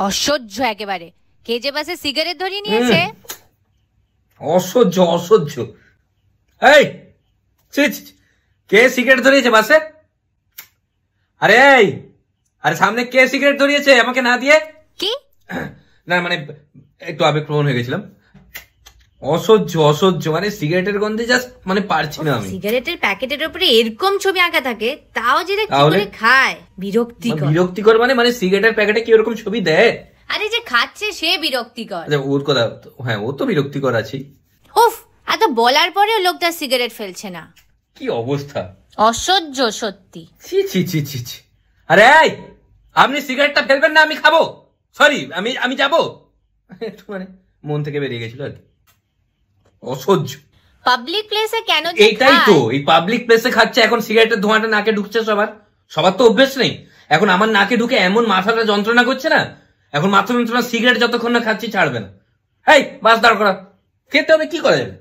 অসহ্য একেবারে। কে যে বাসে সিগারেট ধরিয়ে নিয়েছে। অসহ্য অসহ্য। এই কে সিগারেট ধরিয়েছে বাসে? আরে আরে সামনে কে সিগারেট ধরিয়েছে আমাকে না দিয়ে? কি না মানে একটু আবেগপ্রবণ হয়ে গেছিলাম। অসহ্য অসহ্য, মানে সিগারেটের গন্ধে জাস্ট মানে পারছি না আমি। সিগারেটের প্যাকেটের উপরে এরকম ছবি আঁকা থাকে, তাও যে কি করে খায়, বিরক্তিকর। বিরক্তিকর মানে সিগারেটের প্যাকেটে কি ওরকম ছবি দেয়? আরে যে খাচ্ছে সে বিরক্তিকর। ওর কথা, হ্যাঁ ও তো বিরক্তিকর আছে। উফ, এত বলার পরেও লোকটা সিগারেট ফেলছে না। কি অবস্থা, অসহ্য সত্যি। ছি ছি ছি ছি ছি। আরে আপনি সিগারেটটা ফেলবেন না, আমি খাবো। সরি, আমি যাবো। একটু মানে মন থেকে বেরিয়ে গেছিল আর কি। অসহ্য। পাবলিক প্লেসে কেন যে এইটাই তো, এই পাবলিক প্লেসে খাচ্ছে, এখন সিগারেটের ধোঁয়াটা নাকে ঢুকছে সবার তো অভ্যেস নেই। এখন আমার নাকে ঢুকে এমন মাথাটা যন্ত্রণা করছে না, এখন মাথা যন্ত্রণা সিগারেট যতক্ষণ না খাচ্ছি ছাড়বে না। বাস দাঁড় করা, খেতে হবে, কি করা যাবে।